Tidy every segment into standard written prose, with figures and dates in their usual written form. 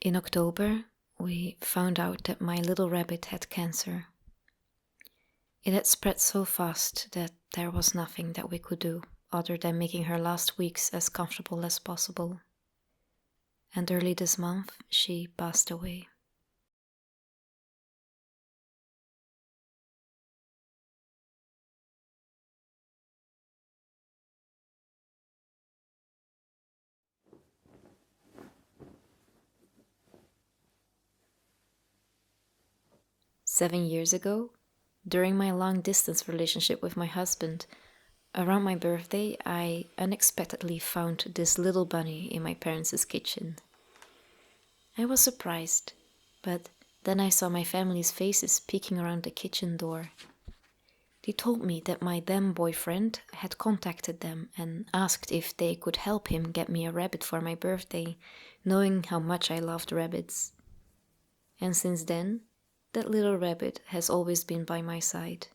In October, we found out that my little rabbit had cancer. It had spread so fast that there was nothing that we could do other than making her last weeks as comfortable as possible. And early this month, she passed away. Seven years ago, during my long-distance relationship with my husband, around my birthday, I unexpectedly found this little bunny in my parents' kitchen. I was surprised, but then I saw my family's faces peeking around the kitchen door. They told me that my then boyfriend had contacted them and asked if they could help him get me a rabbit for my birthday, knowing how much I loved rabbits. And since then, that little rabbit has always been by my side,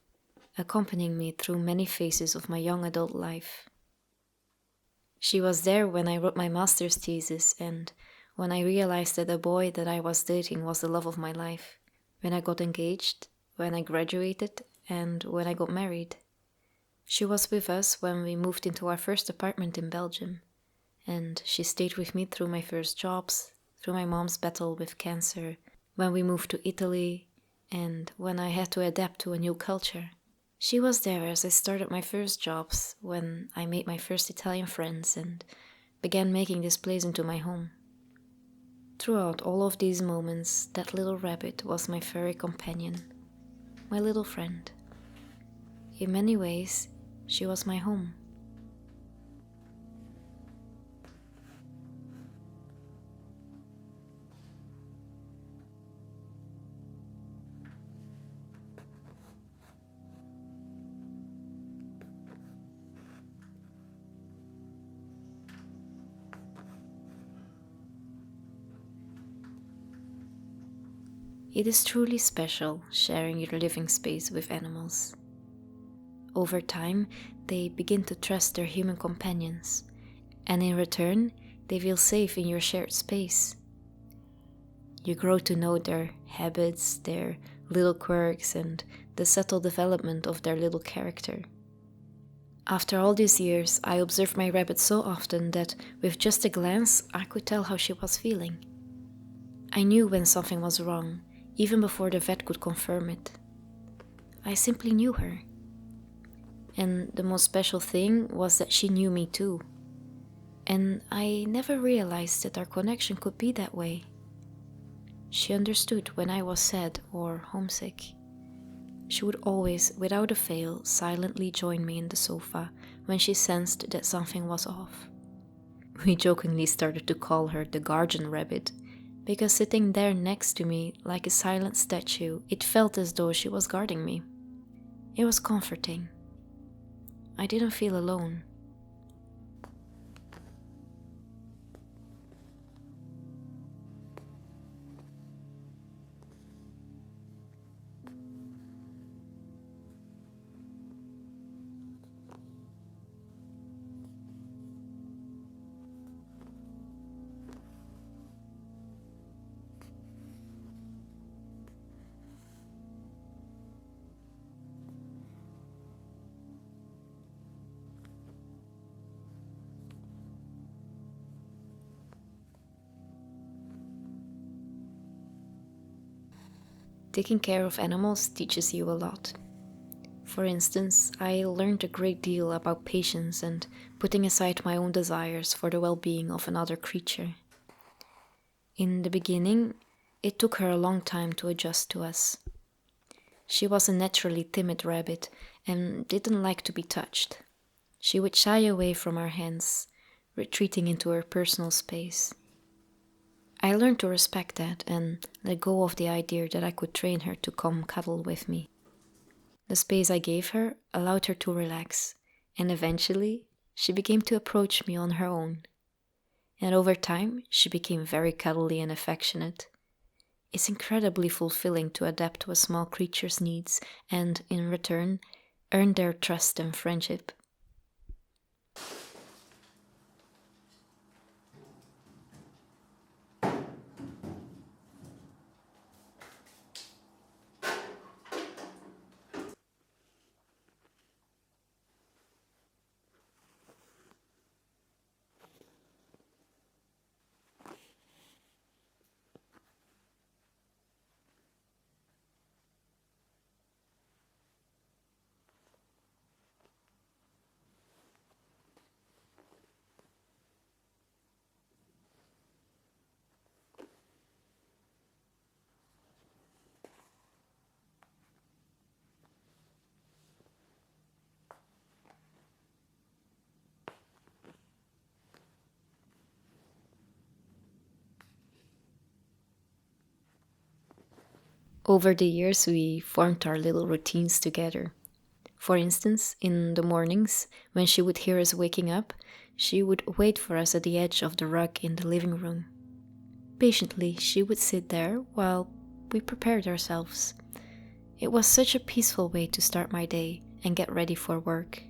accompanying me through many phases of my young adult life. She was there when I wrote my master's thesis and when I realized that the boy that I was dating was the love of my life, when I got engaged, when I graduated, and when I got married. She was with us when we moved into our first apartment in Belgium, and she stayed with me through my first jobs, through my mom's battle with cancer, when we moved to Italy, and when I had to adapt to a new culture. She was there as I started my first jobs, when I made my first Italian friends and began making this place into my home. Throughout all of these moments, that little rabbit was my furry companion, my little friend. In many ways, she was my home. It is truly special sharing your living space with animals. Over time, they begin to trust their human companions, and in return, they feel safe in your shared space. You grow to know their habits, their little quirks, and the subtle development of their little character. After all these years, I observed my rabbit so often that with just a glance, I could tell how she was feeling. I knew when something was wrong, even before the vet could confirm it. I simply knew her. And the most special thing was that she knew me too. And I never realized that our connection could be that way. She understood when I was sad or homesick. She would always, without a fail, silently join me in the sofa when she sensed that something was off. We jokingly started to call her the guardian rabbit, because sitting there next to me like a silent statue, it felt as though she was guarding me. It was comforting. I didn't feel alone. Taking care of animals teaches you a lot. For instance, I learned a great deal about patience and putting aside my own desires for the well-being of another creature. In the beginning, it took her a long time to adjust to us. She was a naturally timid rabbit and didn't like to be touched. She would shy away from our hands, retreating into her personal space. I learned to respect that and let go of the idea that I could train her to come cuddle with me. The space I gave her allowed her to relax, and eventually she began to approach me on her own. And over time, she became very cuddly and affectionate. It's incredibly fulfilling to adapt to a small creature's needs and, in return, earn their trust and friendship. Over the years, we formed our little routines together. For instance, in the mornings, when she would hear us waking up, she would wait for us at the edge of the rug in the living room. Patiently, she would sit there while we prepared ourselves. It was such a peaceful way to start my day and get ready for work.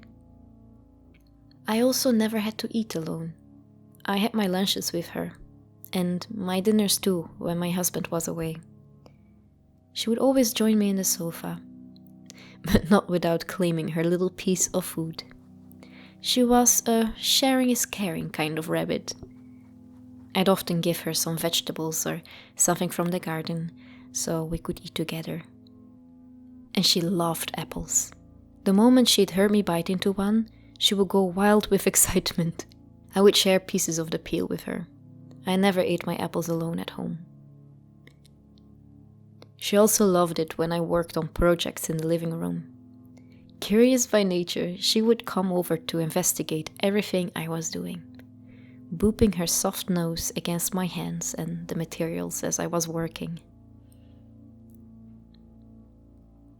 I also never had to eat alone. I had my lunches with her, and my dinners too when my husband was away. She would always join me in the sofa, but not without claiming her little piece of food. She was a sharing is caring kind of rabbit. I'd often give her some vegetables or something from the garden so we could eat together. And she loved apples. The moment she'd heard me bite into one, she would go wild with excitement. I would share pieces of the peel with her. I never ate my apples alone at home. She also loved it when I worked on projects in the living room. Curious by nature, she would come over to investigate everything I was doing, booping her soft nose against my hands and the materials as I was working.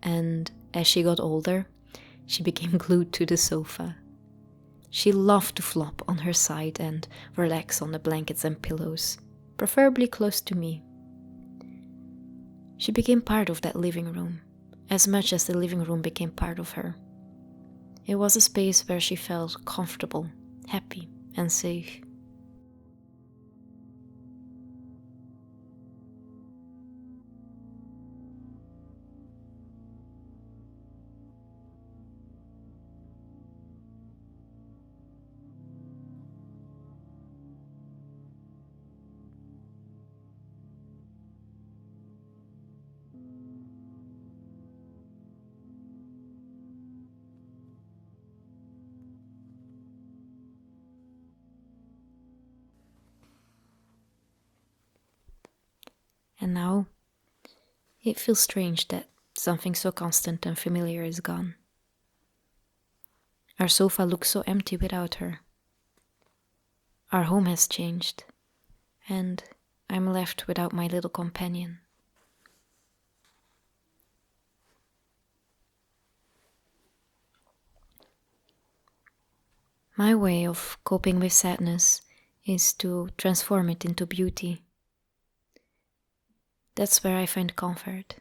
And as she got older, she became glued to the sofa. She loved to flop on her side and relax on the blankets and pillows, preferably close to me. She became part of that living room, as much as the living room became part of her. It was a space where she felt comfortable, happy, and safe. And now, it feels strange that something so constant and familiar is gone. Our sofa looks so empty without her. Our home has changed, and I'm left without my little companion. My way of coping with sadness is to transform it into beauty. That's where I find comfort.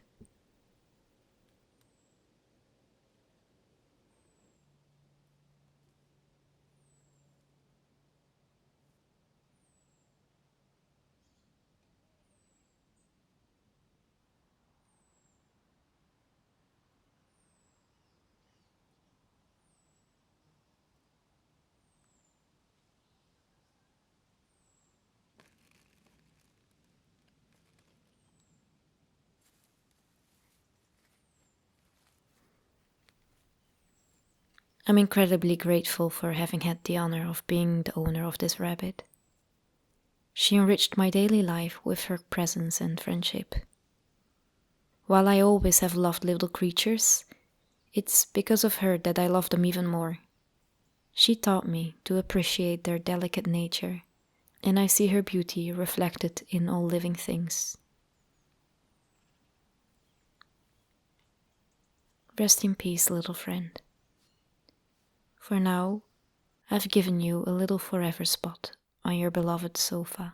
I'm incredibly grateful for having had the honor of being the owner of this rabbit. She enriched my daily life with her presence and friendship. While I always have loved little creatures, it's because of her that I love them even more. She taught me to appreciate their delicate nature, and I see her beauty reflected in all living things. Rest in peace, little friend. For now, I've given you a little forever spot on your beloved sofa.